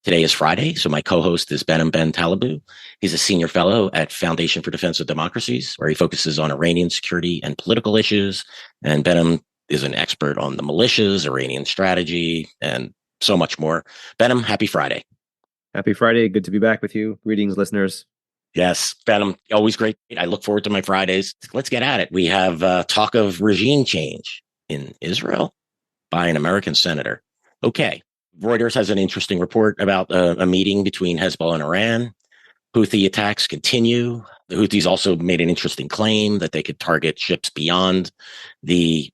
Today is Friday, so my co-host is Behnam Ben Talibou. He's a senior fellow at Foundation for Defense of Democracies, where he focuses on Iranian security and political issues. And Behnam is an expert on the militias, Iranian strategy, and so much more. Behnam, happy Friday. Happy Friday. Good to be back with you. Greetings, listeners. Yes, Behnam, always great. I look forward to my Fridays. Let's get at it. We have talk of regime change in Israel by an American senator. Okay. Reuters has an interesting report about a meeting between Hezbollah and Iran. Houthi attacks continue. The Houthis also made an interesting claim that they could target ships beyond the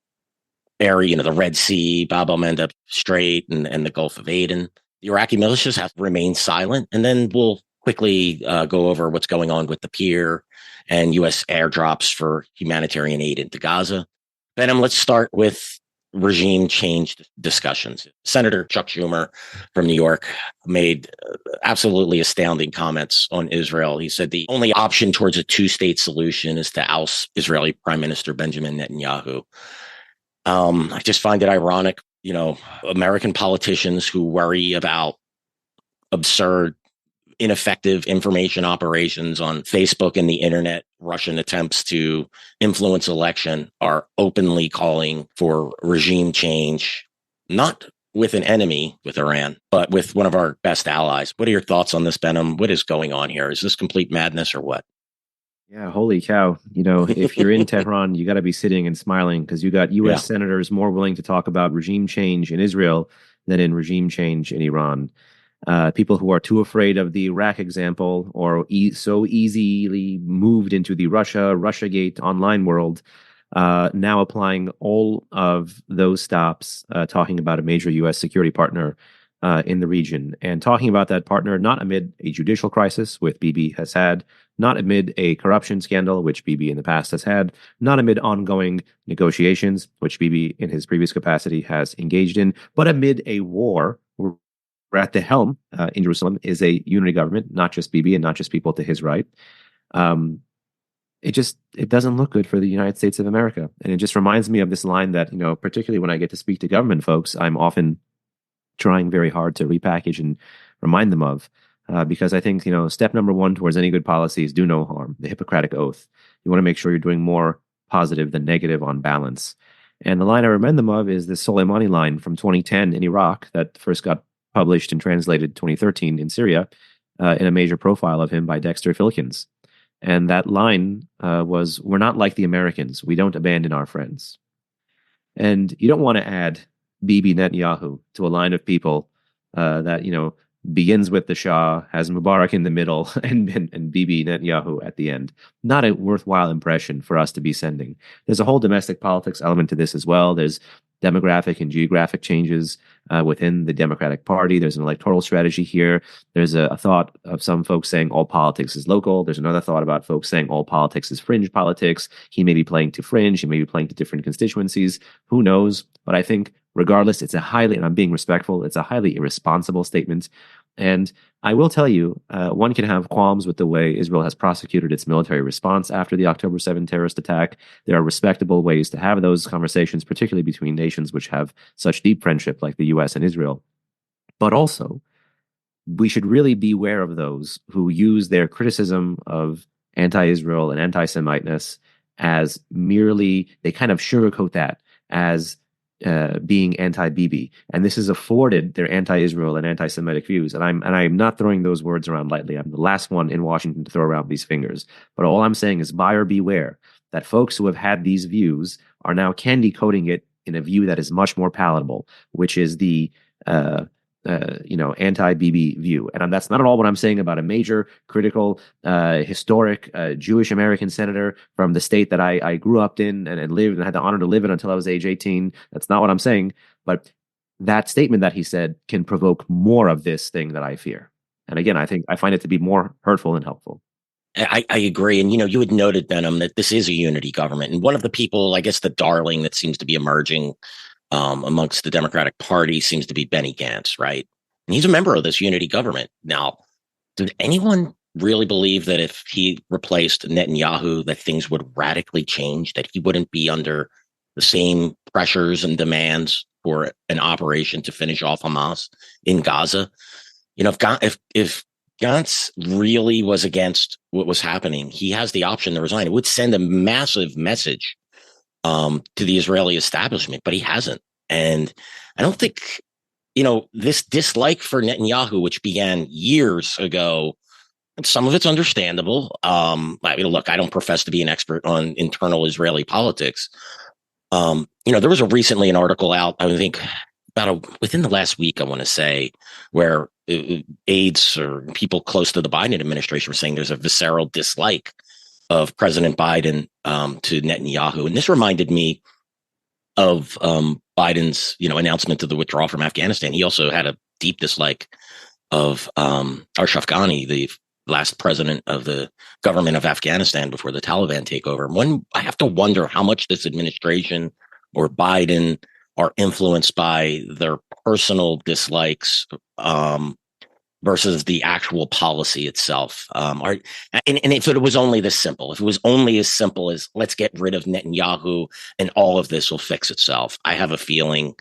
area, the Red Sea, Bab el-Mandeb Strait, and the Gulf of Aden. The Iraqi militias have remained silent. And then we'll quickly go over what's going on with the pier and U.S. airdrops for humanitarian aid into Gaza. Behnam, let's start with regime change discussions. Senator Chuck Schumer from New York made absolutely astounding comments on Israel. He said the only option towards a two-state solution is to oust Israeli Prime Minister Benjamin Netanyahu. I just find it ironic, American politicians who worry about absurd, ineffective information operations on Facebook and the internet, Russian attempts to influence election, are openly calling for regime change, not with an enemy, with Iran, but with one of our best allies. What are your thoughts on this, Behnam? What is going on here? Is this complete madness or what? Yeah, holy cow. If you're in Tehran, you got to be sitting and smiling because you got U.S. senators more willing to talk about regime change in Israel than in regime change in Iran. People who are too afraid of the Iraq example or so easily moved into the Russiagate online world, now applying all of those stops, talking about a major U.S. security partner in the region, and talking about that partner not amid a judicial crisis, which Bibi has had, not amid a corruption scandal, which Bibi in the past has had, not amid ongoing negotiations, which Bibi in his previous capacity has engaged in, but amid a war. At the helm in Jerusalem is a unity government, not just Bibi and not just people to his right. It doesn't look good for the United States of America. And it just reminds me of this line that, particularly when I get to speak to government folks, I'm often trying very hard to repackage and remind them of, because I think, step number one towards any good policy is do no harm, the Hippocratic Oath. You want to make sure you're doing more positive than negative on balance. And the line I remind them of is the Soleimani line from 2010 in Iraq that first got published and translated 2013 in Syria, in a major profile of him by Dexter Filkins. And that line was, "We're not like the Americans. We don't abandon our friends." And you don't want to add Bibi Netanyahu to a line of people that, begins with the Shah, has Mubarak in the middle, and Bibi Netanyahu at the end. Not a worthwhile impression for us to be sending. There's a whole domestic politics element to this as well. There's demographic and geographic changes within the Democratic Party. There's an electoral strategy here. There's a thought of some folks saying all politics is local. There's another thought about folks saying all politics is fringe politics. He may be playing to fringe. He may be playing to different constituencies. Who knows? But I think regardless, it's a highly, and I'm being respectful, it's a highly irresponsible statement. And I will tell you, one can have qualms with the way Israel has prosecuted its military response after the October 7 terrorist attack. There are respectable ways to have those conversations, particularly between nations which have such deep friendship like the U.S. and Israel. But also, we should really beware of those who use their criticism of anti-Israel and anti-Semiteness as merely, they kind of sugarcoat that as being anti-Bibi, and this has afforded their anti-Israel and anti-Semitic views. And I'm not throwing those words around lightly. I'm the last one in Washington to throw around these fingers. But all I'm saying is buyer beware that folks who have had these views are now candy coating it in a view that is much more palatable, which is the anti-Bibi view. And that's not at all what I'm saying about a major, critical, historic Jewish American senator from the state that I grew up in and lived and had the honor to live in until I was age 18. That's not what I'm saying. But that statement that he said can provoke more of this thing that I fear. And again, I find it to be more hurtful than helpful. I agree. And, you had noted, Behnam, that this is a unity government. And one of the people, I guess, the darling that seems to be emerging amongst the Democratic Party seems to be Benny Gantz, right? And he's a member of this unity government. Now, did anyone really believe that if he replaced Netanyahu, that things would radically change, that he wouldn't be under the same pressures and demands for an operation to finish off Hamas in Gaza? If Gantz really was against what was happening, he has the option to resign. It would send a massive message to the Israeli establishment, but he hasn't. And I don't think, this dislike for Netanyahu, which began years ago, and some of it's understandable. Look, I don't profess to be an expert on internal Israeli politics. There was recently an article out, I think within the last week, I want to say, where aides or people close to the Biden administration were saying there's a visceral dislike of President Biden to Netanyahu. And this reminded me of Biden's, announcement of the withdrawal from Afghanistan. He also had a deep dislike of Ashraf Ghani, the last president of the government of Afghanistan before the Taliban takeover. I have to wonder how much this administration or Biden are influenced by their personal dislikes versus the actual policy itself. And if it was only this simple, if it was only as simple as let's get rid of Netanyahu and all of this will fix itself, I have a feeling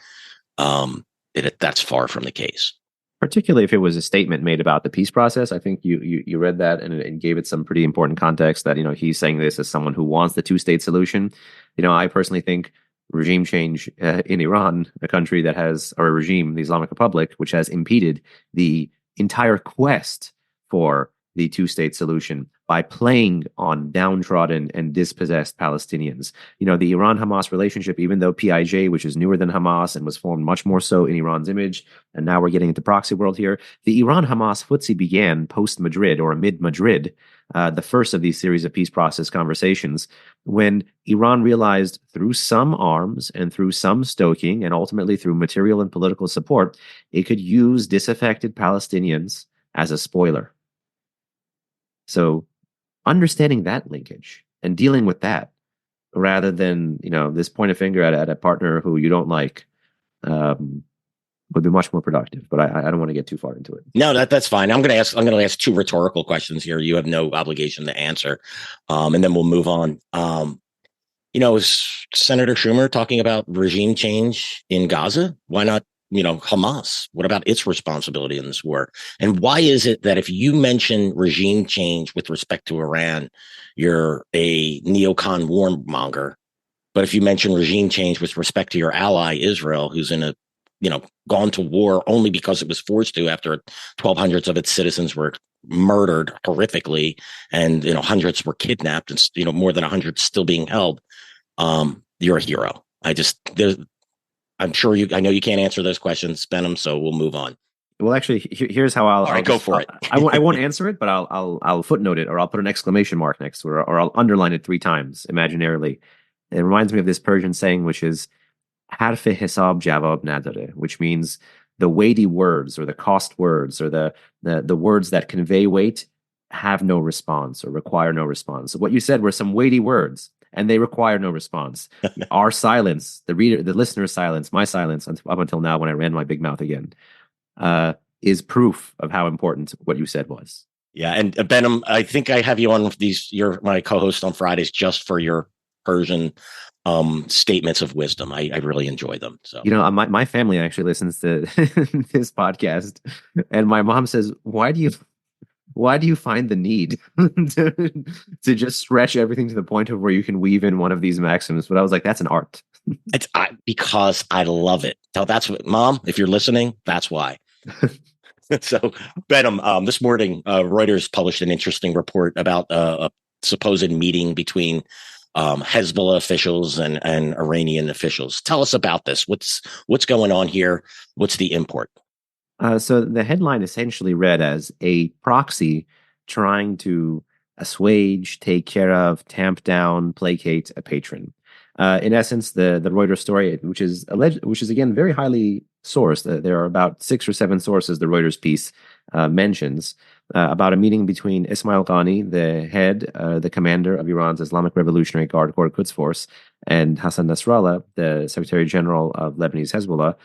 that's far from the case. Particularly if it was a statement made about the peace process. I think you read that and it gave it some pretty important context that, he's saying this as someone who wants the two-state solution. I personally think regime change in Iran, a country that has, or a regime, the Islamic Republic, which has impeded the entire quest for the two-state solution by playing on downtrodden and dispossessed Palestinians. The Iran-Hamas relationship, even though PIJ, which is newer than Hamas and was formed much more so in Iran's image, and now we're getting into proxy world here, the Iran-Hamas footsie began post-Madrid or amid-Madrid, the first of these series of peace process conversations, when Iran realized through some arms and through some stoking and ultimately through material and political support, it could use disaffected Palestinians as a spoiler. So understanding that linkage and dealing with that rather than, this point of finger at a partner who you don't like would be much more productive. But I don't want to get too far into it. No, that's fine. I'm going to ask two rhetorical questions here. You have no obligation to answer. And then we'll move on. Is Senator Schumer talking about regime change in Gaza? Why not Hamas? What about its responsibility in this war? And why is it that if you mention regime change with respect to Iran, you're a neocon warmonger, but if you mention regime change with respect to your ally Israel, who's in gone to war only because it was forced to after 1,200 of its citizens were murdered horrifically, and hundreds were kidnapped, and more than 100 still being held, you're a hero. I'm sure I know you can't answer those questions, Behnam, so we'll move on. Well, actually, here's how I'll go for it. I won't answer it, but I'll footnote it, or I'll put an exclamation mark next to it, or I'll underline it 3 times imaginarily. It reminds me of this Persian saying, which is "harf hisab jawab nadare," which means the weighty words or the cost words or the words that convey weight have no response or require no response. So what you said were some weighty words, and they require no response. Our silence, the listener's silence, my silence up until now when I ran my big mouth again, is proof of how important what you said was. Yeah, and Behnam, I think I have you on you're my co-host on Fridays just for your Persian statements of wisdom. I really enjoy them. So my family actually listens to this podcast, and my mom says, "Why do you find the need to just stretch everything to the point of where you can weave in one of these maxims?" But I was like, that's an art. It's because I love it. So that's what, Mom, if you're listening, that's why. So, Behnam, this morning, Reuters published an interesting report about a supposed meeting between Hezbollah officials and Iranian officials. Tell us about this. What's going on here? What's the import? So the headline essentially read as a proxy trying to assuage, take care of, tamp down, placate a patron. In essence, the Reuters story, which is again very highly sourced, there are about 6 or 7 sources the Reuters piece mentions about a meeting between Ismail Ghani, the commander of Iran's Islamic Revolutionary Guard Corps Quds Force, and Hassan Nasrallah, the Secretary General of Lebanese Hezbollah,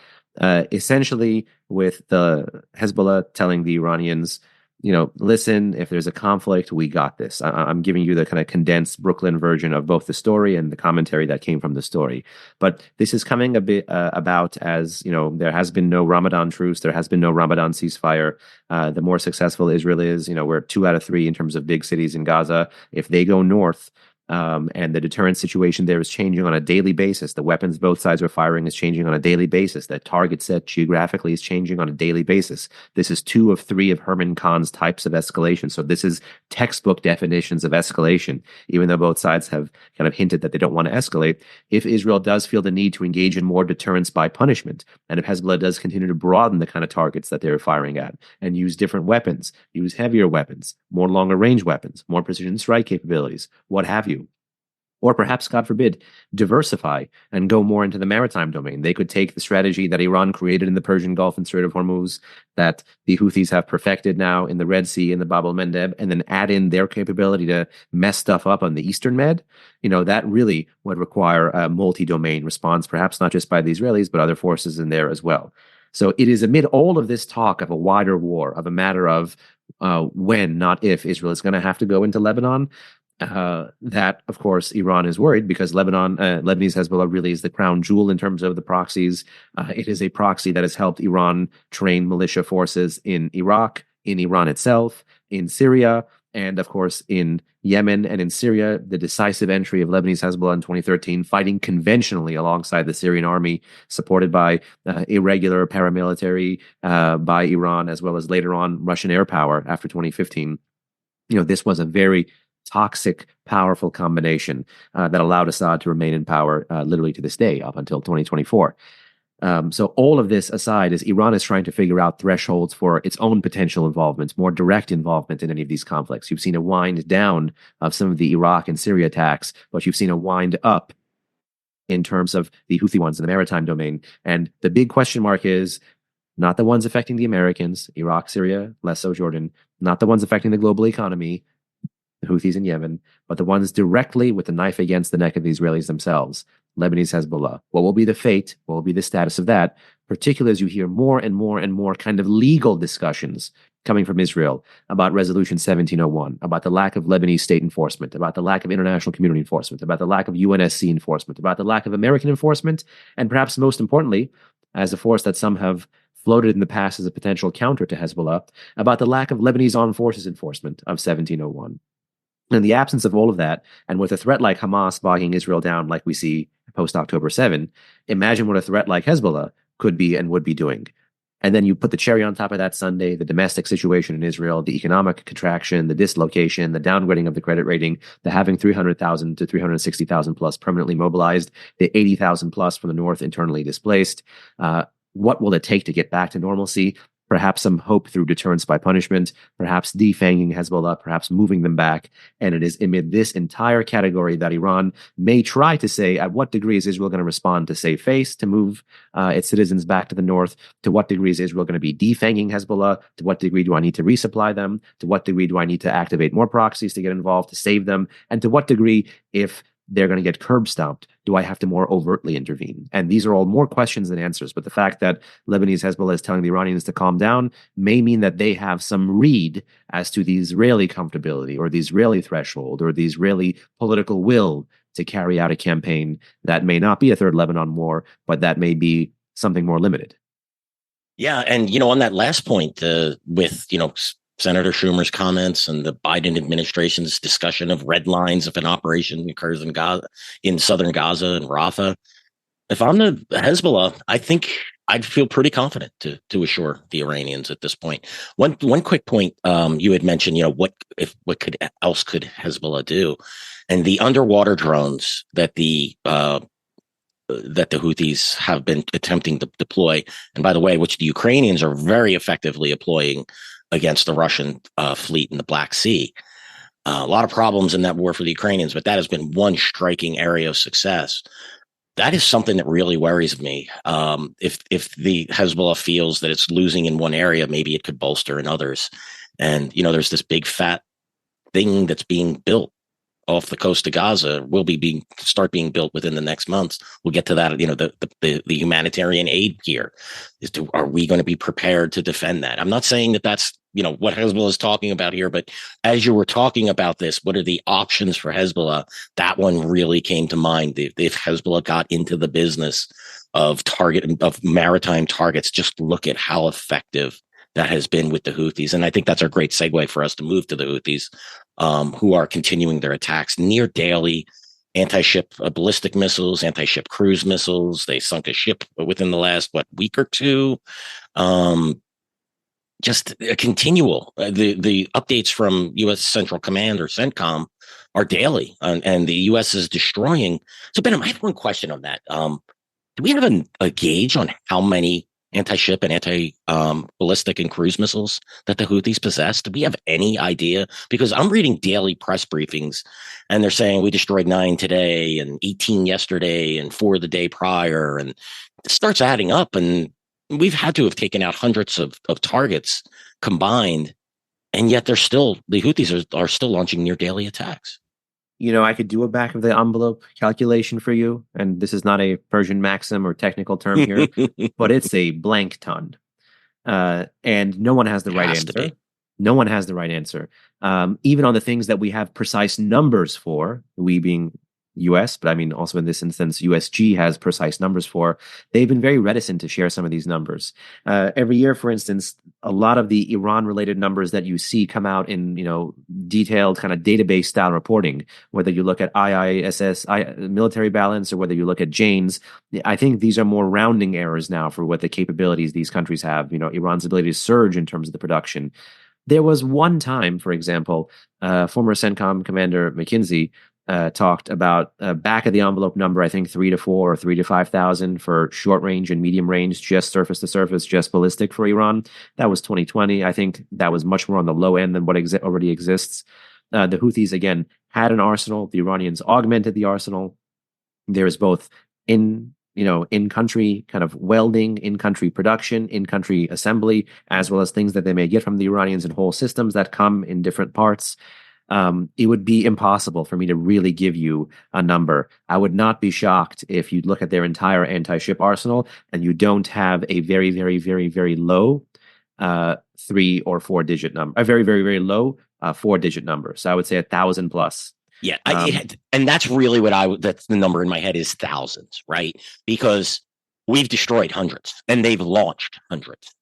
essentially with the Hezbollah telling the Iranians, listen, if there's a conflict, we got this. I'm giving you the kind of condensed Brooklyn version of both the story and the commentary that came from the story. But this is coming a bit about as, there has been no Ramadan truce. There has been no Ramadan ceasefire. The more successful Israel is, we're 2 out of 3 in terms of big cities in Gaza. If they go north, and the deterrent situation there is changing on a daily basis. The weapons both sides are firing is changing on a daily basis. The target set geographically is changing on a daily basis. This is 2 of 3 of Herman Kahn's types of escalation. So this is textbook definitions of escalation, even though both sides have kind of hinted that they don't want to escalate. If Israel does feel the need to engage in more deterrence by punishment, and if Hezbollah does continue to broaden the kind of targets that they're firing at and use different weapons, use heavier weapons, more longer range weapons, more precision strike capabilities, what have you, or perhaps, God forbid, diversify and go more into the maritime domain. They could take the strategy that Iran created in the Persian Gulf and Strait of Hormuz, that the Houthis have perfected now in the Red Sea and the Bab el-Mandeb, and then add in their capability to mess stuff up on the Eastern Med. That really would require a multi-domain response, perhaps not just by the Israelis, but other forces in there as well. So it is amid all of this talk of a wider war, of a matter of when, not if, Israel is going to have to go into Lebanon, that, of course, Iran is worried because Lebanese Hezbollah really is the crown jewel in terms of the proxies. It is a proxy that has helped Iran train militia forces in Iraq, in Iran itself, in Syria, and, of course, in Yemen and in Syria. The decisive entry of Lebanese Hezbollah in 2013, fighting conventionally alongside the Syrian army, supported by irregular paramilitary by Iran, as well as later on Russian air power after 2015. This was a very toxic, powerful combination that allowed Assad to remain in power literally to this day, up until 2024. So all of this aside, is Iran is trying to figure out thresholds for its own potential involvement, more direct involvement in any of these conflicts. You've seen a wind down of some of the Iraq and Syria attacks, but you've seen a wind up in terms of the Houthi ones in the maritime domain. And the big question mark is not the ones affecting the Americans, Iraq, Syria, less so Jordan, not the ones affecting the global economy, the Houthis in Yemen, but the ones directly with the knife against the neck of the Israelis themselves, Lebanese Hezbollah. What will be the fate? What will be the status of that? Particularly as you hear more and more and more kind of legal discussions coming from Israel about Resolution 1701, about the lack of Lebanese state enforcement, about the lack of international community enforcement, about the lack of UNSC enforcement, about the lack of American enforcement, and perhaps most importantly, as a force that some have floated in the past as a potential counter to Hezbollah, about the lack of Lebanese armed forces enforcement of 1701. In the absence of all of that, and with a threat like Hamas bogging Israel down like we see post-October 7, imagine what a threat like Hezbollah could be and would be doing. And then you put the cherry on top of that sundae, the domestic situation in Israel, the economic contraction, the dislocation, the downgrading of the credit rating, the having 300,000 to 360,000 plus permanently mobilized, the 80,000 plus from the north internally displaced. What will it take to get back to normalcy? Perhaps some hope through deterrence by punishment, perhaps defanging Hezbollah, perhaps moving them back. And it is amid this entire category that Iran may try to say, at what degree is Israel going to respond to save face, to move its citizens back to the north? To what degree is Israel going to be defanging Hezbollah? To what degree do I need to resupply them? To what degree do I need to activate more proxies to get involved, to save them? And to what degree, if they're going to get curb stomped, do I have to more overtly intervene? And these are all more questions than answers. But the fact that Lebanese Hezbollah is telling the Iranians to calm down may mean that they have some read as to the Israeli comfortability or the Israeli threshold or the Israeli political will to carry out a campaign that may not be a third Lebanon war, but that may be something more limited. Yeah. And, on that last point, with, Senator Schumer's comments and the Biden administration's discussion of red lines if an operation occurs in Gaza, in southern Gaza and Rafah. If I'm the Hezbollah, I think I'd feel pretty confident to assure the Iranians at this point. One quick point, you had mentioned, what else could Hezbollah do, and the underwater drones that the Houthis have been attempting to deploy, and by the way, which the Ukrainians are very effectively deploying against the Russian fleet in the Black Sea. A lot of problems in that war for the Ukrainians, but that has been one striking area of success. That is something that really worries me. If the Hezbollah feels that it's losing in one area, maybe it could bolster in others. And, there's this big fat thing that's being built off the coast of Gaza, will start being built within the next months. We'll get to that. The humanitarian aid here are we going to be prepared to defend that? I'm not saying that that's what Hezbollah is talking about here. But as you were talking about this, what are the options for Hezbollah? That one really came to mind. If Hezbollah got into the business of maritime targets, just look at how effective that has been with the Houthis. And I think that's a great segue for us to move to the Houthis, who are continuing their attacks near daily. Anti-ship ballistic missiles, anti-ship cruise missiles. They sunk a ship within the last week or two. Just a continual. The updates from U.S. Central Command or CENTCOM are daily, and the U.S. is destroying. So, Behnam, I have one question on that. Do we have a gauge on how many anti-ship and anti-ballistic and cruise missiles that the Houthis possess? Do we have any idea? Because I'm reading daily press briefings, and they're saying we destroyed 9 today and 18 yesterday and 4 the day prior, and it starts adding up. And we've had to have taken out hundreds of targets combined, and yet the Houthis are still launching near daily attacks. I could do a back of the envelope calculation for you, and this is not a Persian maxim or technical term here, but it's a blank ton. And no one has the right answer. No one has the right answer. Even on the things that we have precise numbers for, we being US, but I mean also in this instance, USG has precise numbers for, they've been very reticent to share some of these numbers. Every year, for instance, a lot of the Iran-related numbers that you see come out in, detailed kind of database-style reporting, whether you look at IISS, military balance, or whether you look at Jane's. I think these are more rounding errors now for what the capabilities these countries have, Iran's ability to surge in terms of the production. There was one time, for example, former CENTCOM Commander McKinsey talked about back of the envelope number, I think 3 to 4 or 3 to 5,000 for short range and medium range, just surface to surface, just ballistic for Iran. That was 2020. I think that was much more on the low end than what already exists. The Houthis, again, had an arsenal. The Iranians augmented the arsenal. There is both in-country kind of welding, in-country production, in-country assembly, as well as things that they may get from the Iranians in whole systems that come in different parts. It would be impossible for me to really give you a number. I would not be shocked if you look at their entire anti-ship arsenal and you don't have a very, very, very, very low 3 or 4 digit number, a very, very, very low 4-digit number. So I would say 1,000 plus. Yeah, and that's really that's the number in my head is thousands, right? Because we've destroyed hundreds and they've launched hundreds,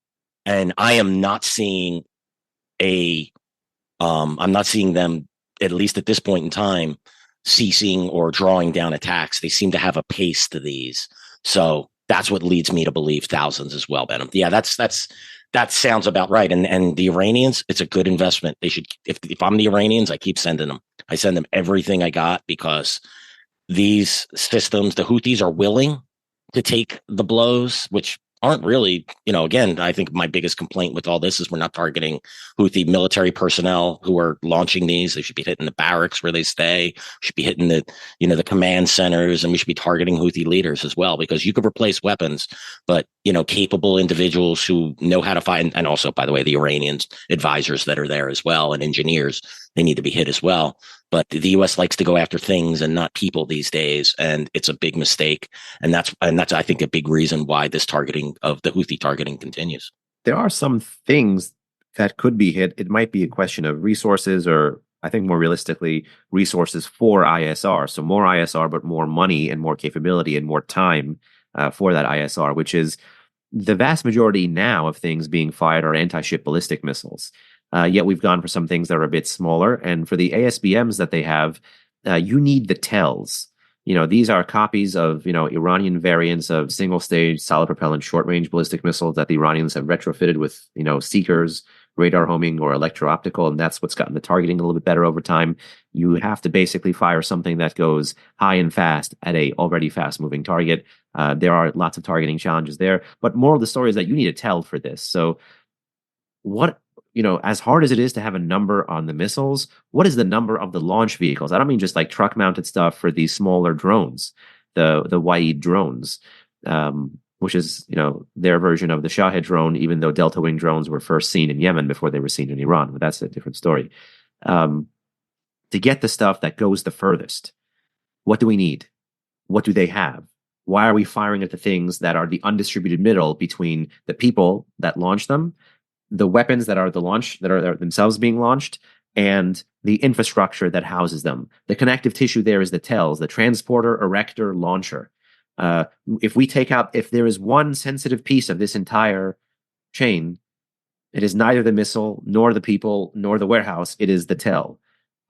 and I am not seeing I'm not seeing them, at least at this point in time, ceasing or drawing down attacks. They seem to have a pace to these. So that's what leads me to believe thousands as well, Behnam. Yeah, that sounds about right. And the Iranians, it's a good investment. They should, if I'm the Iranians, I keep sending them. I send them everything I got because these systems, the Houthis are willing to take the blows, which aren't really, again, I think my biggest complaint with all this is we're not targeting Houthi military personnel who are launching these. They should be hitting the barracks where they stay, should be hitting the command centers, and we should be targeting Houthi leaders as well, because you could replace weapons, but, capable individuals who know how to find, and also, by the way, the Iranians advisors that are there as well, and engineers, they need to be hit as well. But the U.S. likes to go after things and not people these days, and it's a big mistake. And that's I think a big reason why this targeting of the Houthi targeting continues. There are some things that could be hit. It might be a question of resources, or I think more realistically, resources for ISR. So more ISR, but more money and more capability and more time for that ISR, which is the vast majority now of things being fired are anti-ship ballistic missiles. Yet we've gone for some things that are a bit smaller. And for the ASBMs that they have, you need the TELs. These are copies of, Iranian variants of single-stage solid propellant short-range ballistic missiles that the Iranians have retrofitted with, seekers, radar homing, or electro-optical, and that's what's gotten the targeting a little bit better over time. You have to basically fire something that goes high and fast at a already fast-moving target. There are lots of targeting challenges there, but more of the story is that you need a TEL for this. So what... as hard as it is to have a number on the missiles, what is the number of the launch vehicles? I don't mean just like truck-mounted stuff for these smaller drones, the Waid drones, which is, their version of the Shahed drone, even though Delta Wing drones were first seen in Yemen before they were seen in Iran. But that's a different story. To get the stuff that goes the furthest, what do we need? What do they have? Why are we firing at the things that are the undistributed middle between the people that launch them the weapons that are themselves being launched, and the infrastructure that houses them. The connective tissue there is the TELs, the transporter, erector, launcher. If there is one sensitive piece of this entire chain, it is neither the missile, nor the people, nor the warehouse. It is the TEL.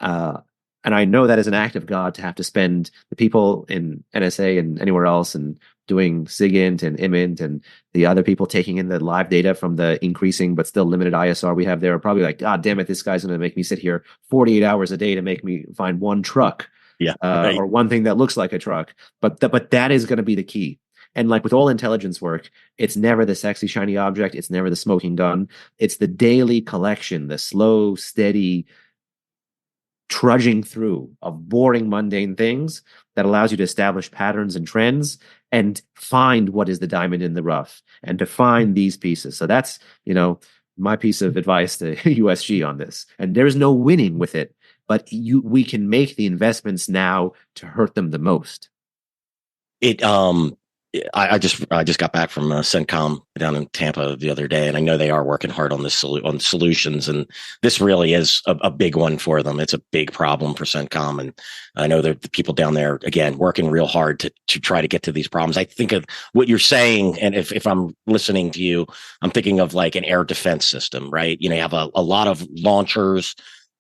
And I know that is an act of God to have to spend the people in NSA and anywhere else and doing SIGINT and IMINT and the other people taking in the live data from the increasing but still limited ISR we have there are probably like, God damn it, this guy's going to make me sit here 48 hours a day to make me find one truck, Right. or one thing that looks like a truck. But that is going to be the key. And like with all intelligence work, it's never the sexy, shiny object. It's never the smoking gun. It's the daily collection, the slow, steady trudging through of boring, mundane things that allows you to establish patterns and trends and find what is the diamond in the rough and to find these pieces. So that's, my piece of advice to USG on this. And there is no winning with it, but we can make the investments now to hurt them the most. I just got back from CENTCOM down in Tampa the other day, and I know they are working hard on this on solutions, and this really is a big one for them. It's a big problem for CENTCOM, and I know the people down there again working real hard to try to get to these problems. I think of what you're saying, and if I'm listening to you, I'm thinking of like an air defense system, right? You have a lot of launchers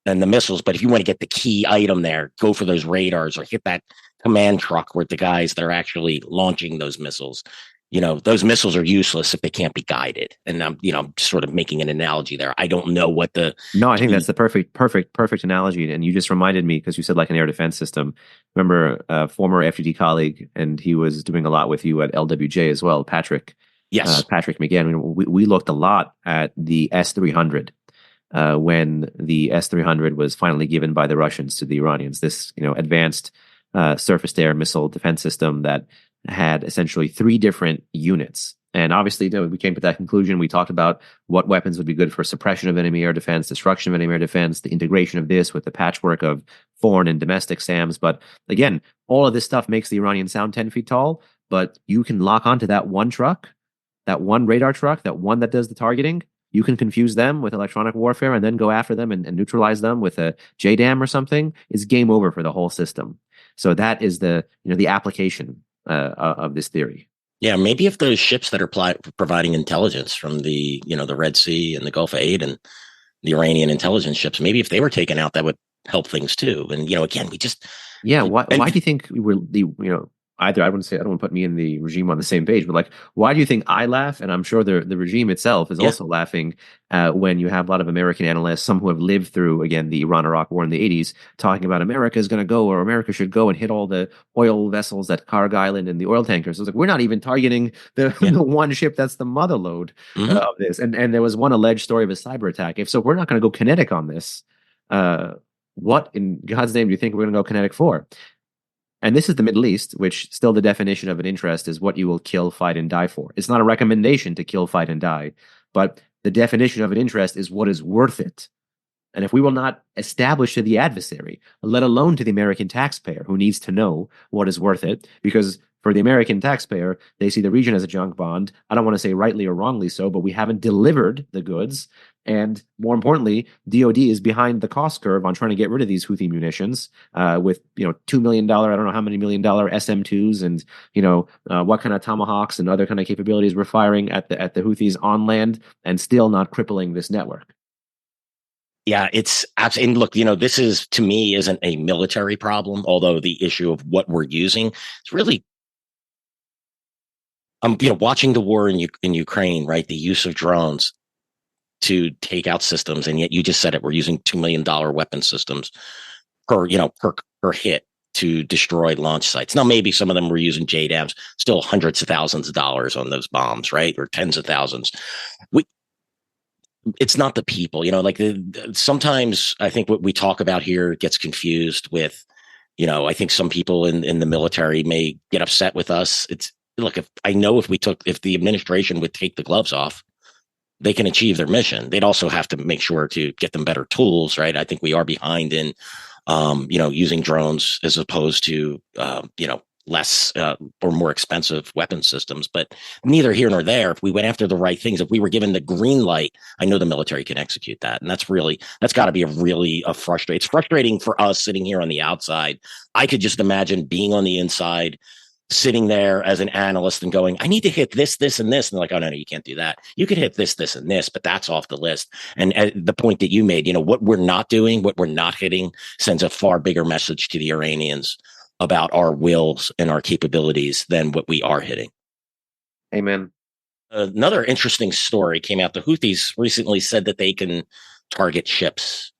and the missiles, but if you want to get the key item there, go for those radars or hit that command truck with the guys that are actually launching those missiles. Those missiles are useless if they can't be guided. And I'm sort of making an analogy there. I don't know what No, I think that's the perfect analogy. And you just reminded me, because you said like an air defense system. Remember a former FGD colleague, and he was doing a lot with you at LWJ as well, Patrick. Yes. Patrick McGann. We looked a lot at the S-300. When the S-300 was finally given by the Russians to the Iranians, this advanced surface-to-air missile defense system that had essentially 3 different units. And obviously, we came to that conclusion. We talked about what weapons would be good for suppression of enemy air defense, destruction of enemy air defense, the integration of this with the patchwork of foreign and domestic SAMs. But again, all of this stuff makes the Iranian sound 10 feet tall, but you can lock onto that one truck, that one radar truck, that one that does the targeting. You can confuse them with electronic warfare and then go after them and neutralize them with a JDAM or something. It's game over for the whole system. So that is the application of this theory. Yeah, maybe if those ships that are providing intelligence from the the Red Sea and the Gulf of Aden, the Iranian intelligence ships, maybe if they were taken out, that would help things too. And again, we just why do you think we were either, I wouldn't say, I don't want to put me and the regime on the same page, but like, why do you think I laugh? And I'm sure the regime itself is also laughing when you have a lot of American analysts, some who have lived through, again, the Iran-Iraq war in the 80s, talking about America is going to go, or America should go and hit all the oil vessels at Karg Island and the oil tankers. So it's like, we're not even targeting the one ship that's the mother load of this. And there was one alleged story of a cyber attack. If we're not going to go kinetic on this, what in God's name do you think we're going to go kinetic for? And this is the Middle East, which still the definition of an interest is what you will kill, fight, and die for. It's not a recommendation to kill, fight, and die, but the definition of an interest is what is worth it. And if we will not establish to the adversary, let alone to the American taxpayer who needs to know what is worth it, because for the American taxpayer, they see the region as a junk bond. I don't want to say rightly or wrongly so, but we haven't delivered the goods. And more importantly, DOD is behind the cost curve on trying to get rid of these Houthi munitions with, $2 million, I don't know how many $1 million SM2s and, what kind of Tomahawks and other kind of capabilities we're firing at the Houthis on land and still not crippling this network. Yeah, it's absolutely. And look, this is, to me, isn't a military problem, although the issue of what we're using is really, watching the war in Ukraine, right? The use of drones to take out systems. And yet you just said it, we're using $2 million weapon systems per hit to destroy launch sites. Now, maybe some of them were using JDAMs, still hundreds of thousands of dollars on those bombs, right? Or tens of thousands. It's not the people, sometimes I think what we talk about here gets confused with, I think some people in the military may get upset with us. Look, if the administration would take the gloves off, they can achieve their mission. They'd also have to make sure to get them better tools, right? I think we are behind in, using drones as opposed to, less or more expensive weapon systems. But neither here nor there. If we went after the right things, if we were given the green light, I know the military can execute that. And that's got to be a frustrating. It's frustrating for us sitting here on the outside. I could just imagine being on the inside, sitting there as an analyst and going, I need to hit this, this, and this. And they're like, oh, no, you can't do that. You could hit this, this, and this, but that's off the list. And the point that you made, what we're not doing, what we're not hitting sends a far bigger message to the Iranians about our wills and our capabilities than what we are hitting. Amen. Another interesting story came out. The Houthis recently said that they can target ships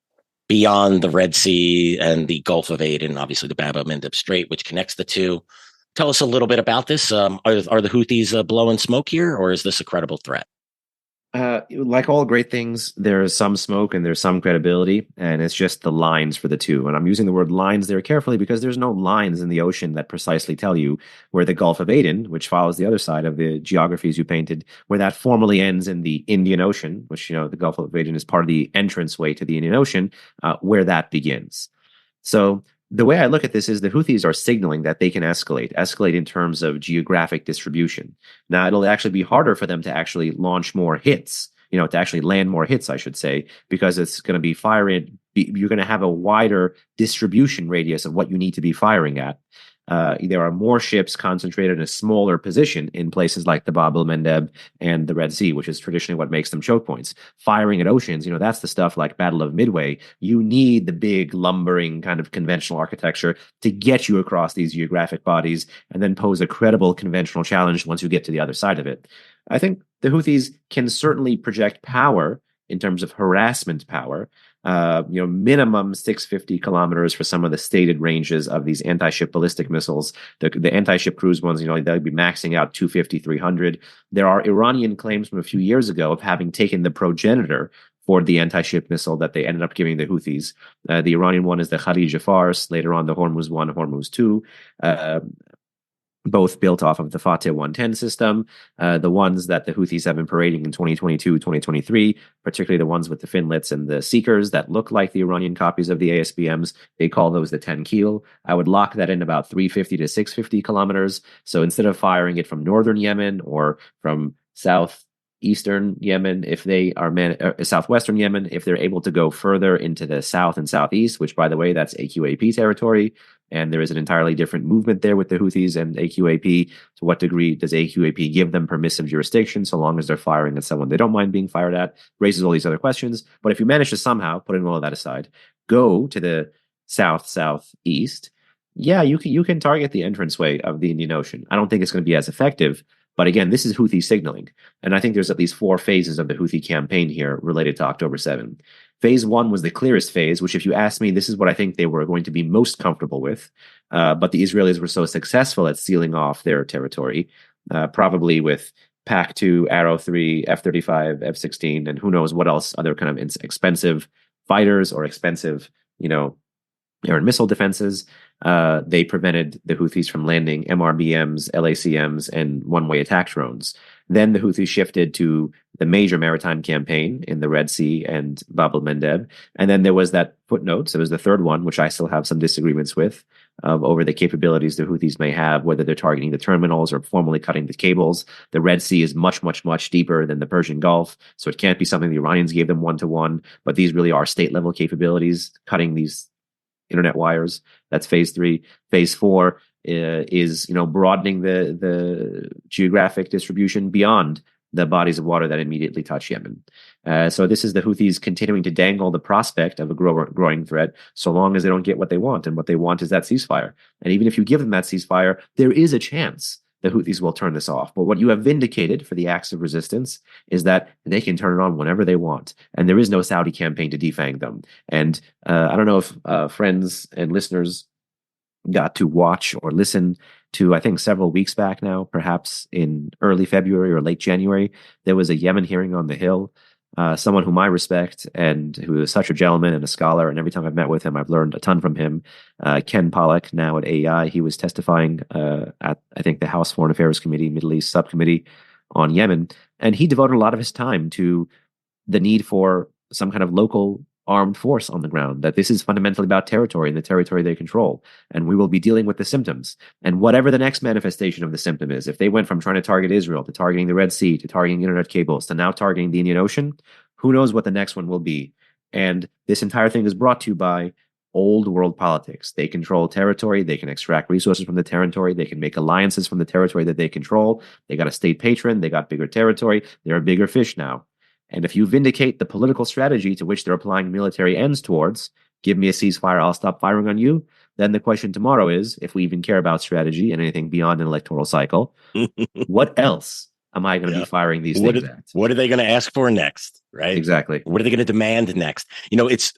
beyond the Red Sea and the Gulf of Aden, and obviously the Bab el-Mandeb Strait, which connects the two. Tell us a little bit about this. Are the Houthis blowing smoke here, or is this a credible threat? Like all great things, there's some smoke and there's some credibility, and it's just the lines for the two. And I'm using the word lines there carefully because there's no lines in the ocean that precisely tell you where the Gulf of Aden, which follows the other side of the geographies you painted, where that formally ends in the Indian Ocean, which, the Gulf of Aden is part of the entranceway to the Indian Ocean, where that begins. So the way I look at this is the Houthis are signaling that they can escalate in terms of geographic distribution. Now, it'll actually be harder for them to actually launch more hits, to actually land more hits, I should say, because it's going to be you're going to have a wider distribution radius of what you need to be firing at. There are more ships concentrated in a smaller position in places like the Bab el-Mandeb and the Red Sea, which is traditionally what makes them choke points. Firing at oceans, that's the stuff like Battle of Midway. You need the big lumbering kind of conventional architecture to get you across these geographic bodies and then pose a credible conventional challenge once you get to the other side of it. I think the Houthis can certainly project power in terms of harassment power. Minimum 650 kilometers for some of the stated ranges of these anti-ship ballistic missiles. The anti-ship cruise ones, they'll be maxing out 250, 300. There are Iranian claims from a few years ago of having taken the progenitor for the anti-ship missile that they ended up giving the Houthis. The Iranian one is the Kharij Fars, later on the Hormuz 1, Hormuz 2. Both built off of the Fateh 110 system. The ones that the Houthis have been parading in 2022, 2023, particularly the ones with the finlets and the seekers that look like the Iranian copies of the ASBMs, they call those the 10 keel. I would lock that in about 350 to 650 kilometers. So instead of firing it from northern Yemen or from southeastern Yemen, if they are southwestern Yemen, if they're able to go further into the south and southeast, which, by the way, that's AQAP territory, and there is an entirely different movement there with the Houthis and AQAP. To what degree does AQAP give them permissive jurisdiction so long as they're firing at someone they don't mind being fired at? Raises all these other questions. But if you manage to somehow, putting all of that aside, go to the southeast, yeah, you can target the entranceway of the Indian Ocean. I don't think it's going to be as effective. But again, this is Houthi signaling. And I think there's at least 4 phases of the Houthi campaign here related to October 7. Phase 1 was the clearest phase, which, if you ask me, this is what I think they were going to be most comfortable with. But the Israelis were so successful at sealing off their territory, probably with PAC-2, Arrow 3, F-35, F-16, and who knows what else, other kind of expensive fighters or expensive, air and missile defenses. They prevented the Houthis from landing MRBMs, LACMs, and one-way attack drones. Then the Houthis shifted to the major maritime campaign in the Red Sea and Bab el-Mandeb. And then there was that footnote. So it was the third one, which I still have some disagreements with, over the capabilities the Houthis may have, whether they're targeting the terminals or formally cutting the cables. The Red Sea is much, much, much deeper than the Persian Gulf. So it can't be something the Iranians gave them one-to-one. But these really are state-level capabilities, cutting these internet wires. That's phase 3. Phase 4 is broadening the geographic distribution beyond the bodies of water that immediately touch Yemen. So this is the Houthis continuing to dangle the prospect of a growing threat so long as they don't get what they want. And what they want is that ceasefire. And even if you give them that ceasefire, there is a chance the Houthis will turn this off. But what you have vindicated for the acts of resistance is that they can turn it on whenever they want. And there is no Saudi campaign to defang them. And I don't know if friends and listeners got to watch or listen to, I think several weeks back now, perhaps in early February or late January, there was a Yemen hearing on the Hill. Someone whom I respect and who is such a gentleman and a scholar, and every time I've met with him, I've learned a ton from him. Ken Pollack, now at AEI, he was testifying at, I think, the House Foreign Affairs Committee, Middle East Subcommittee on Yemen, and he devoted a lot of his time to the need for some kind of local armed force on the ground, that this is fundamentally about territory and the territory they control. And we will be dealing with the symptoms. And whatever the next manifestation of the symptom is, if they went from trying to target Israel to targeting the Red Sea to targeting internet cables to now targeting the Indian Ocean, who knows what the next one will be. And this entire thing is brought to you by old world politics. They control territory. They can extract resources from the territory. They can make alliances from the territory that they control. They got a state patron. They got bigger territory. They're a bigger fish now. And if you vindicate the political strategy to which they're applying military ends towards, give me a ceasefire, I'll stop firing on you, then the question tomorrow is, if we even care about strategy and anything beyond an electoral cycle, what else am I going to be firing these things at? What are they going to ask for next, right? Exactly. What are they going to demand next? It's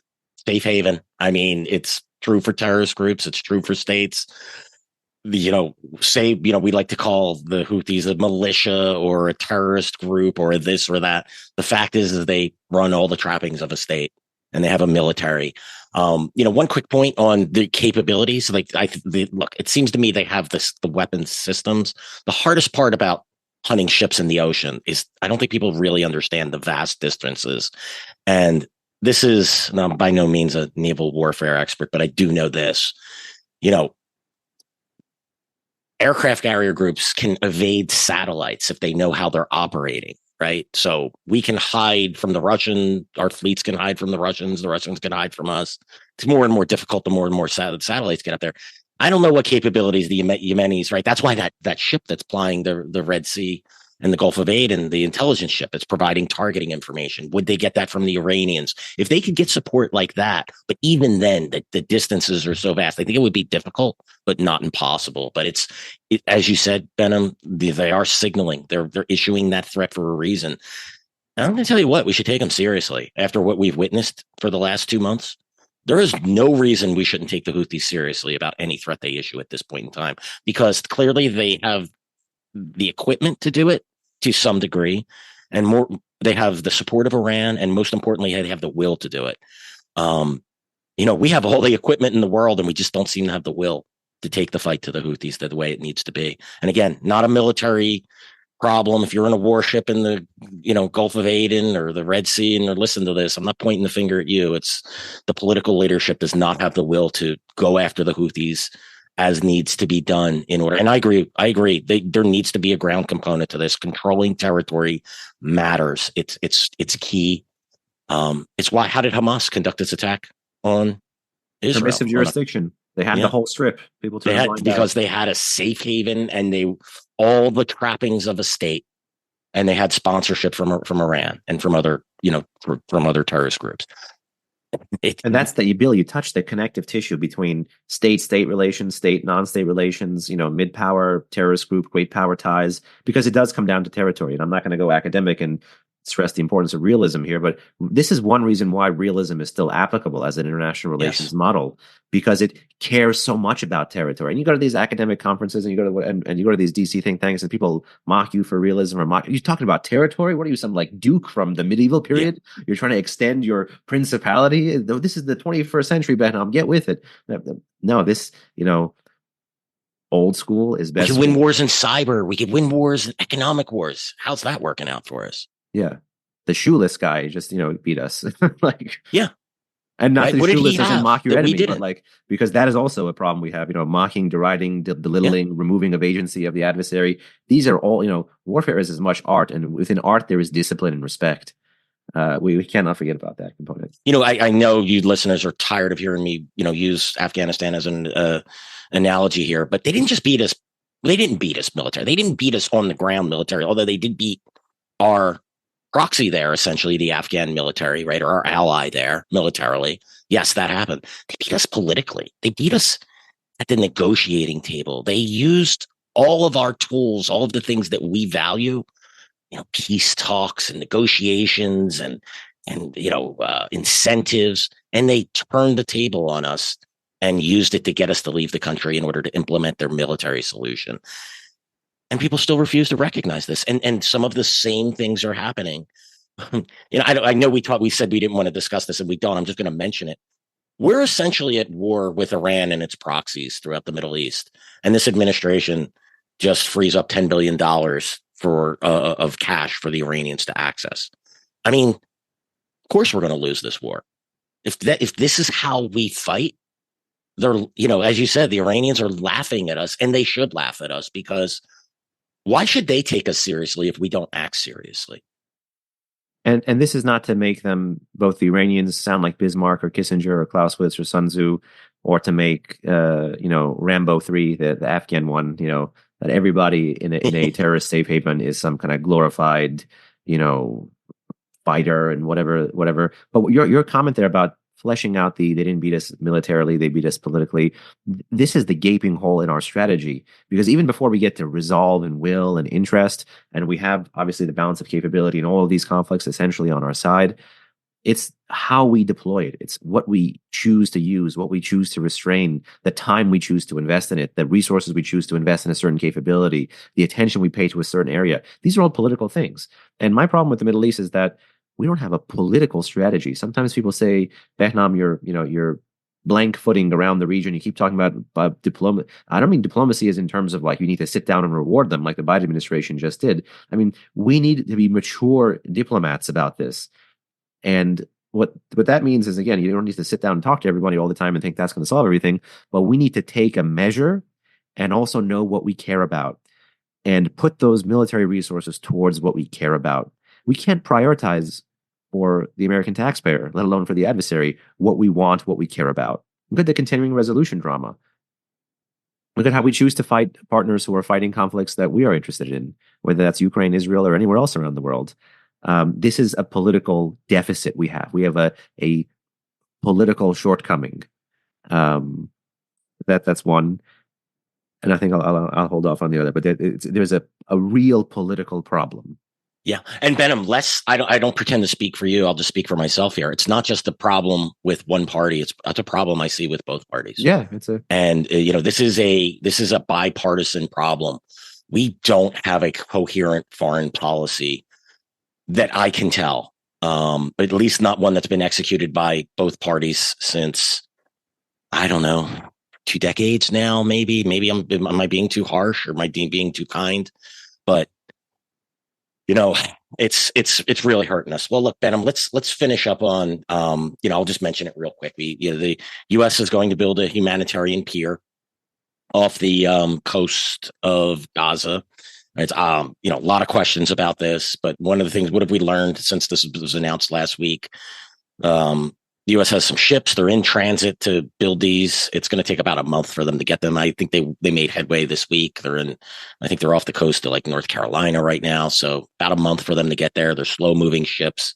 safe haven. I mean, it's true for terrorist groups. It's true for states. We like to call the Houthis a militia or a terrorist group or this or that. The fact is they run all the trappings of a state and they have a military. One quick point on the capabilities. Look, it seems to me they have the weapons systems. The hardest part about hunting ships in the ocean is I don't think people really understand the vast distances. And this is by no means a naval warfare expert, but I do know this. Aircraft carrier groups can evade satellites if they know how they're operating, right? So we can hide from the Russian, our fleets can hide from the Russians can hide from us. It's more and more difficult the more and more satellites get up there. I don't know what capabilities the Yemenis, right? That's why that ship that's plying the Red Sea and the Gulf of Aden, the intelligence ship that's providing targeting information. Would they get that from the Iranians? If they could get support like that, but even then, the distances are so vast. I think it would be difficult, but not impossible. But as you said, Behnam, they are signaling. They're issuing that threat for a reason. And I'm going to tell you what, we should take them seriously after what we've witnessed for the last 2 months. There is no reason we shouldn't take the Houthis seriously about any threat they issue at this point in time, because clearly they have the equipment to do it to some degree, and more, they have the support of Iran, and most importantly, they have the will to do it. We have all the equipment in the world, and we just don't seem to have the will to take the fight to the Houthis the way it needs to be. And again, not a military problem. If you're in a warship in the Gulf of Aden or the Red Sea, and listen to this, I'm not pointing the finger at you. It's the political leadership does not have the will to go after the Houthis as needs to be done in order. And I agree. There needs to be a ground component to this. Controlling territory matters. It's key. It's why. How did Hamas conduct its attack on Israel? Permissive jurisdiction. They had the whole strip. People because they had a safe haven and all the trappings of a state, and they had sponsorship from Iran and from other from other terrorist groups. And that's you touch the connective tissue between state-state relations, state non-state relations, mid-power terrorist group, great power ties, because it does come down to territory. And I'm not going to go academic and stress the importance of realism here, but this is one reason why realism is still applicable as an international relations model, because it cares so much about territory. And you go to these academic conferences, and you go to these DC think tanks, and people mock you for realism, or you're talking about territory. What are you, some like duke from the medieval period? Yeah. You're trying to extend your principality. This is the 21st century, Behnam. Get with it. No, this old school is best. We could win wars in cyber. We could win wars in economic wars. How's that working out for us? Yeah. The shoeless guy just, beat us. And not right. Shoeless as in mock your enemy, but because that is also a problem we have, mocking, deriding, belittling, removing of agency of the adversary. These are all, warfare is as much art, and within art, there is discipline and respect. We cannot forget about that component. I know you listeners are tired of hearing me, use Afghanistan as an analogy here, but they didn't just beat us. They didn't beat us military. They didn't beat us on the ground military, although they did beat our proxy there, essentially the Afghan military, right? Or our ally there militarily. Yes, that happened. They beat us politically. They beat us at the negotiating table. They used all of our tools, all of the things that we value, peace talks and negotiations and incentives. And they turned the table on us and used it to get us to leave the country in order to implement their military solution. And people still refuse to recognize this. And some of the same things are happening. I know we said we didn't want to discuss this, and we don't. I'm just going to mention it. We're essentially at war with Iran and its proxies throughout the Middle East. And this administration just frees up $10 billion of cash for the Iranians to access. I mean, of course we're going to lose this war. If this is how we fight, they're, as you said, the Iranians are laughing at us, and they should laugh at us, because why should they take us seriously if we don't act seriously? And this is not to make them, both the Iranians, sound like Bismarck or Kissinger or Clausewitz or Sun Tzu, or to make Rambo 3, the Afghan one, that everybody in a terrorist safe haven is some kind of glorified, you know, fighter and whatever. But your comment there about fleshing out they didn't beat us militarily, they beat us politically. This is the gaping hole in our strategy, because even before we get to resolve and will and interest, and we have obviously the balance of capability in all of these conflicts essentially on our side, it's how we deploy it. It's what we choose to use, what we choose to restrain, the time we choose to invest in it, the resources we choose to invest in a certain capability, the attention we pay to a certain area. These are all political things. And my problem with the Middle East is that we don't have a political strategy. Sometimes people say, Behnam, you're blank footing around the region. You keep talking about diplomacy. I don't mean diplomacy as in terms of like you need to sit down and reward them like the Biden administration just did. I mean, we need to be mature diplomats about this. And what that means is, again, you don't need to sit down and talk to everybody all the time and think that's going to solve everything. But we need to take a measure and also know what we care about and put those military resources towards what we care about. We can't prioritize for the American taxpayer, let alone for the adversary, what we want, what we care about. Look at the continuing resolution drama. Look at how we choose to fight partners who are fighting conflicts that we are interested in, whether that's Ukraine, Israel, or anywhere else around the world. This is a political deficit we have. We have a political shortcoming. That's one. And I think I'll hold off on the other. But there's a real political problem. Yeah. And Behnam, I don't pretend to speak for you. I'll just speak for myself here. It's not just a problem with one party. It's a problem I see with both parties. Yeah. This is a bipartisan problem. We don't have a coherent foreign policy that I can tell, at least not one that's been executed by both parties since, I don't know, 2 decades now, maybe. Am I being too harsh, or am I being too kind? But it's really hurting us. Well, look, Behnam, let's finish up on, I'll just mention it real quick. The U.S. is going to build a humanitarian pier off the coast of Gaza. It's a lot of questions about this, but one of the things, what have we learned since this was announced last week? The U.S. has some ships. They're in transit to build these. It's going to take about a month for them to get them. I think they made headway this week. I think they're off the coast of like North Carolina right now. So about a month for them to get there. They're slow moving ships.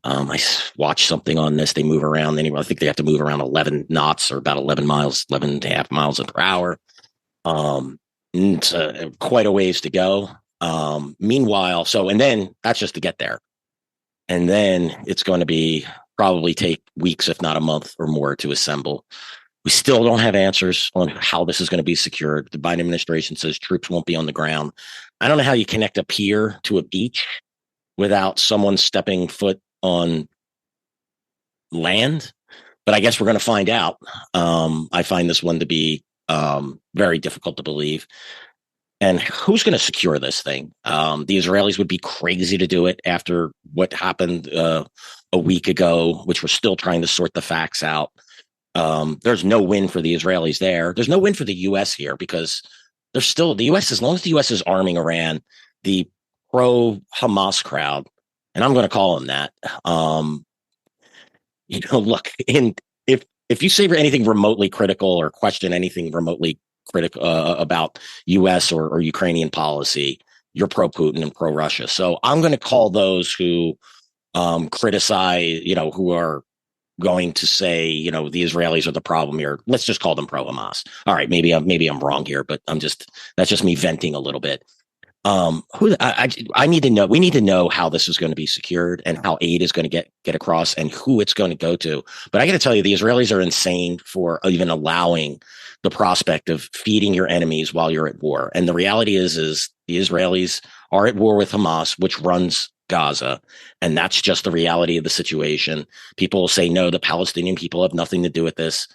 I watched something on this. They move around anyway. I think they have to move around 11 knots, or about 11 and a half miles per hour. It's quite a ways to go. Meanwhile, and then that's just to get there. And then it's going to probably take weeks, if not a month or more, to assemble. We still don't have answers on how this is going to be secured. The Biden administration says troops won't be on the ground. I don't know how you connect a pier to a beach without someone stepping foot on land, but I guess we're going to find out. I find this one to be very difficult to believe. And who's going to secure this thing? The Israelis would be crazy to do it after what happened a week ago, which we're still trying to sort the facts out. There's no win for the Israelis there. There's no win for the U.S. here, because there's still the U.S. As long as the U.S. is arming Iran, the pro-Hamas crowd, and I'm going to call them that. Look, if you say anything remotely critical or question anything remotely critical about U.S. or Ukrainian policy, you're pro-Putin and pro-Russia. So I'm going to call those who criticize, who are going to say, the Israelis are the problem here. Let's just call them pro-Hamas. All right, maybe I'm wrong here, but that's just me venting a little bit. I need to know. We need to know how this is going to be secured and how aid is going to get across and who it's going to go to. But I got to tell you, the Israelis are insane for even allowing the prospect of feeding your enemies while you're at war. And the reality is the Israelis are at war with Hamas, which runs Gaza. And that's just the reality of the situation. People will say, no, the Palestinian people have nothing to do with this.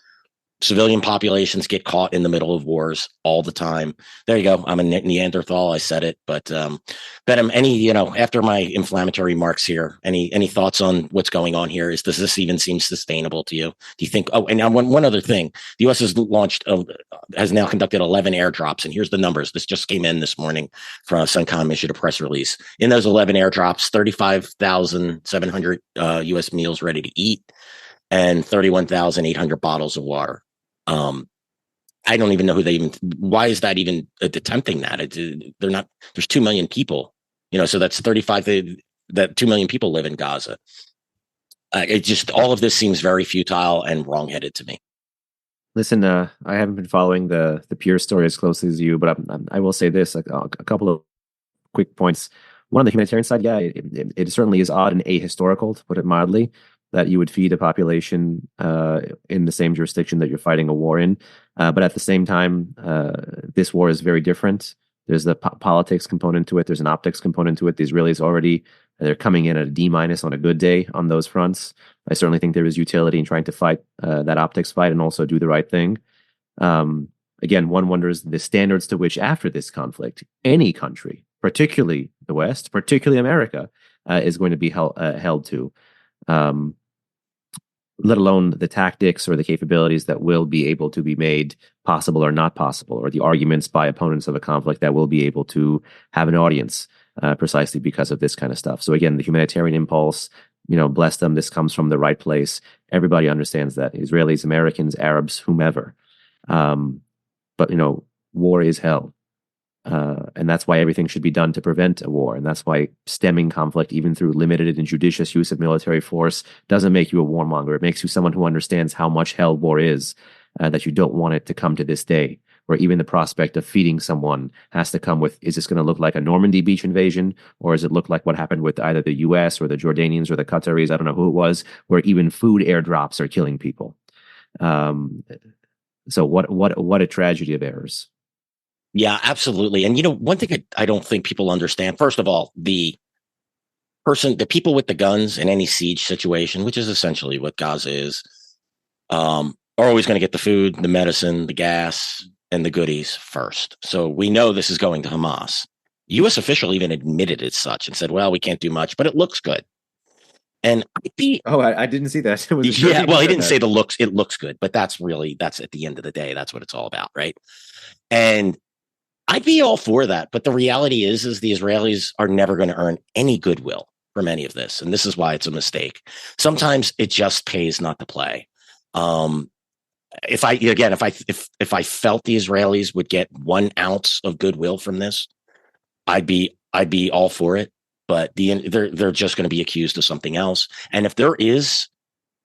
Civilian populations get caught in the middle of wars all the time. There you go. I'm a Neanderthal. I said it. But Behnam, after my inflammatory remarks here, any thoughts on what's going on here? Does this even seem sustainable to you? Do you think? Oh, and now one other thing: the U.S. has now conducted 11 airdrops, and here's the numbers. This just came in this morning from CENTCOM issued a press release. In those 11 airdrops, 35,700 U.S. meals ready to eat, and 31,800 bottles of water. I don't even know why is that even attempting that? They're not, there's 2 million people, so that's that 2 million people live in Gaza. All of this seems very futile and wrongheaded to me. Listen, I haven't been following the Pure story as closely as you, but I will say this, a couple of quick points. One, on the humanitarian side, yeah, it certainly is odd and ahistorical, to put it mildly, that you would feed a population in the same jurisdiction that you're fighting a war in. But at the same time, this war is very different. There's the politics component to it. There's an optics component to it. The Israelis they're coming in at a D- on a good day on those fronts. I certainly think there is utility in trying to fight that optics fight and also do the right thing. Again, one wonders the standards to which after this conflict, any country, particularly the West, particularly America, is going to be held to. Let alone the tactics or the capabilities that will be able to be made possible or not possible, or the arguments by opponents of a conflict that will be able to have an audience precisely because of this kind of stuff. So again, the humanitarian impulse, bless them, this comes from the right place. Everybody understands that, Israelis, Americans, Arabs, whomever. But war is hell. And that's why everything should be done to prevent a war. And that's why stemming conflict, even through limited and judicious use of military force, doesn't make you a warmonger. It makes you someone who understands how much hell war is, that you don't want it to come to this day, where even the prospect of feeding someone has to come with, is this going to look like a Normandy beach invasion? Or does it look like what happened with either the US or the Jordanians or the Qataris? I don't know who it was, where even food airdrops are killing people. So what a tragedy of errors. Yeah, absolutely. And one thing I don't think people understand, first of all, the people with the guns in any siege situation, which is essentially what Gaza is, are always going to get the food, the medicine, the gas, and the goodies first. So we know this is going to Hamas. The U.S. official even admitted as such and said, well, we can't do much, but it looks good. And I didn't see that. Yeah, well, he didn't say it looks good, but that's at the end of the day, that's what it's all about, right? And I'd be all for that. But the reality is the Israelis are never going to earn any goodwill from any of this. And this is why it's a mistake. Sometimes it just pays not to play. If I felt the Israelis would get 1 ounce of goodwill from this, I'd be all for it. But they're just going to be accused of something else. And if there is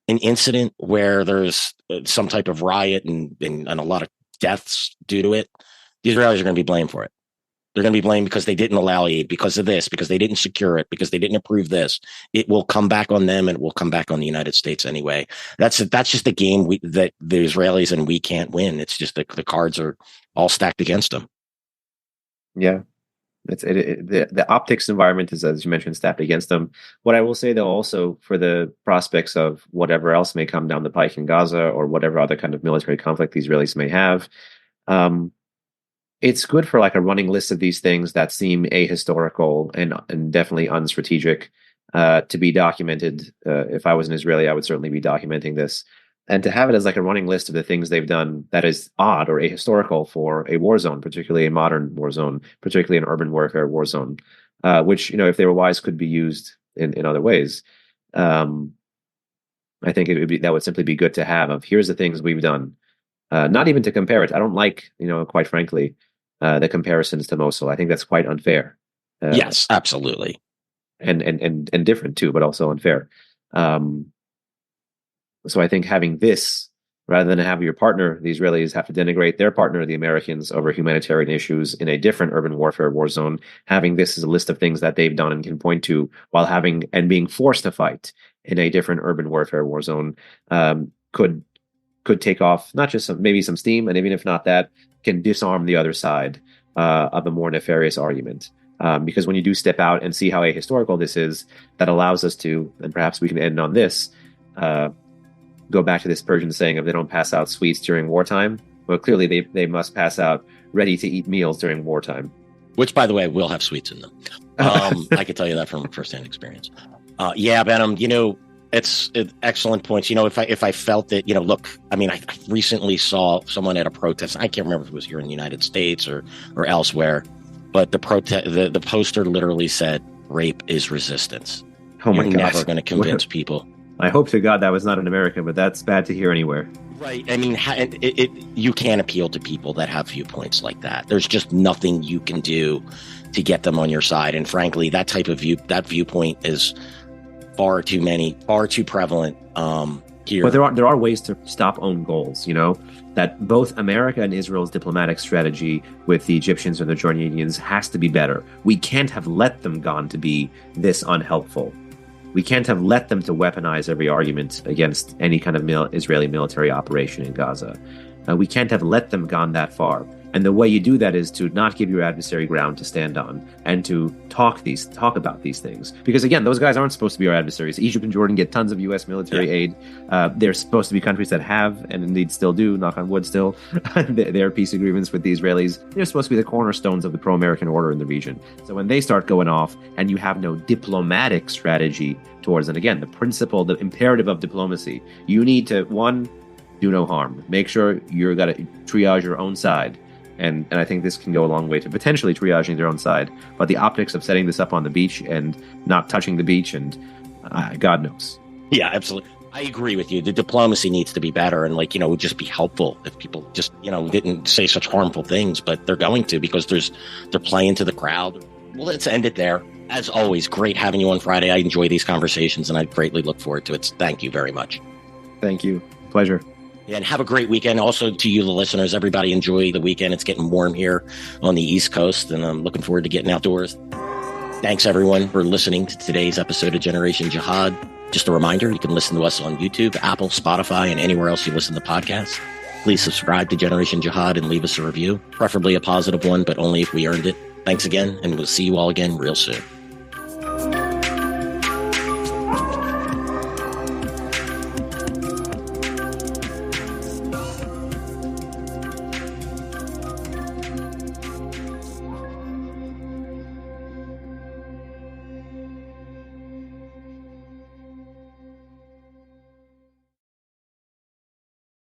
an incident where there's some type of riot and a lot of deaths due to it, the Israelis are going to be blamed for it. They're going to be blamed because they didn't allow aid, because of this, because they didn't secure it, because they didn't approve this. It will come back on them, and it will come back on the United States anyway. That's just a game that the Israelis and we can't win. It's just the cards are all stacked against them. Yeah. The optics environment is, as you mentioned, stacked against them. What I will say, though, also for the prospects of whatever else may come down the pike in Gaza or whatever other kind of military conflict the Israelis may have, it's good for like a running list of these things that seem ahistorical and definitely unstrategic to be documented. If I was an Israeli, I would certainly be documenting this. And to have it as like a running list of the things they've done that is odd or ahistorical for a war zone, particularly a modern war zone, particularly an urban warfare war zone, which, if they were wise, could be used in other ways. I think that would simply be good to have of, here's the things we've done. Not even to compare it. I don't like, quite frankly, the comparisons to Mosul. I think that's quite unfair. Yes, absolutely. And different too, but also unfair. So I think having this, rather than have your partner, the Israelis have to denigrate their partner, the Americans, over humanitarian issues in a different urban warfare war zone, having this as a list of things that they've done and can point to while having and being forced to fight in a different urban warfare war zone could take off not just maybe some steam, and even if not that, can disarm the other side of a more nefarious argument. Because when you do step out and see how ahistorical this is, that allows us to, and perhaps we can end on this, go back to this Persian saying of they don't pass out sweets during wartime. Well, clearly they must pass out ready-to-eat meals during wartime. Which, by the way, will have sweets in them. I can tell you that from firsthand experience. Yeah, Behnam, it's excellent points. If I felt it, look, I mean, I recently saw someone at a protest. I can't remember if it was here in the United States or elsewhere, but the poster literally said, "Rape is resistance." Oh my You're gosh. never going to convince people. I hope to God that was not in America, but that's bad to hear anywhere. Right. I mean, you can't appeal to people that have viewpoints like that. There's just nothing you can do to get them on your side. And frankly, that type of viewpoint is far too prevalent here. But there are ways to stop own goals, that both America and Israel's diplomatic strategy with the Egyptians and the Jordanians has to be better. We can't have let them gone to be this unhelpful. We can't have let them to weaponize every argument against any kind of Israeli military operation in Gaza. We can't have let them gone that far. And the way you do that is to not give your adversary ground to stand on and to talk about these things. Because again, those guys aren't supposed to be our adversaries. Egypt and Jordan get tons of U.S. military aid. They're supposed to be countries that have, and indeed still do, knock on wood still, their peace agreements with the Israelis. They're supposed to be the cornerstones of the pro-American order in the region. So when they start going off and you have no diplomatic strategy towards, and again, the imperative of diplomacy, you need to, one, do no harm. Make sure you're got to triage your own side. And I think this can go a long way to potentially triaging their own side. But the optics of setting this up on the beach and not touching the beach, and God knows. Yeah, absolutely. I agree with you. The diplomacy needs to be better, and it would just be helpful if people just didn't say such harmful things, but they're going to because they're playing to the crowd. Well, let's end it there. As always, great having you on Friday. I enjoy these conversations, and I greatly look forward to it. Thank you very much. Thank you. Pleasure. And have a great weekend. Also to you, the listeners, everybody enjoy the weekend. It's getting warm here on the East Coast, and I'm looking forward to getting outdoors. Thanks, everyone, for listening to today's episode of Generation Jihad. Just a reminder, you can listen to us on YouTube, Apple, Spotify, and anywhere else you listen to podcasts. Please subscribe to Generation Jihad and leave us a review, preferably a positive one, but only if we earned it. Thanks again, and we'll see you all again real soon.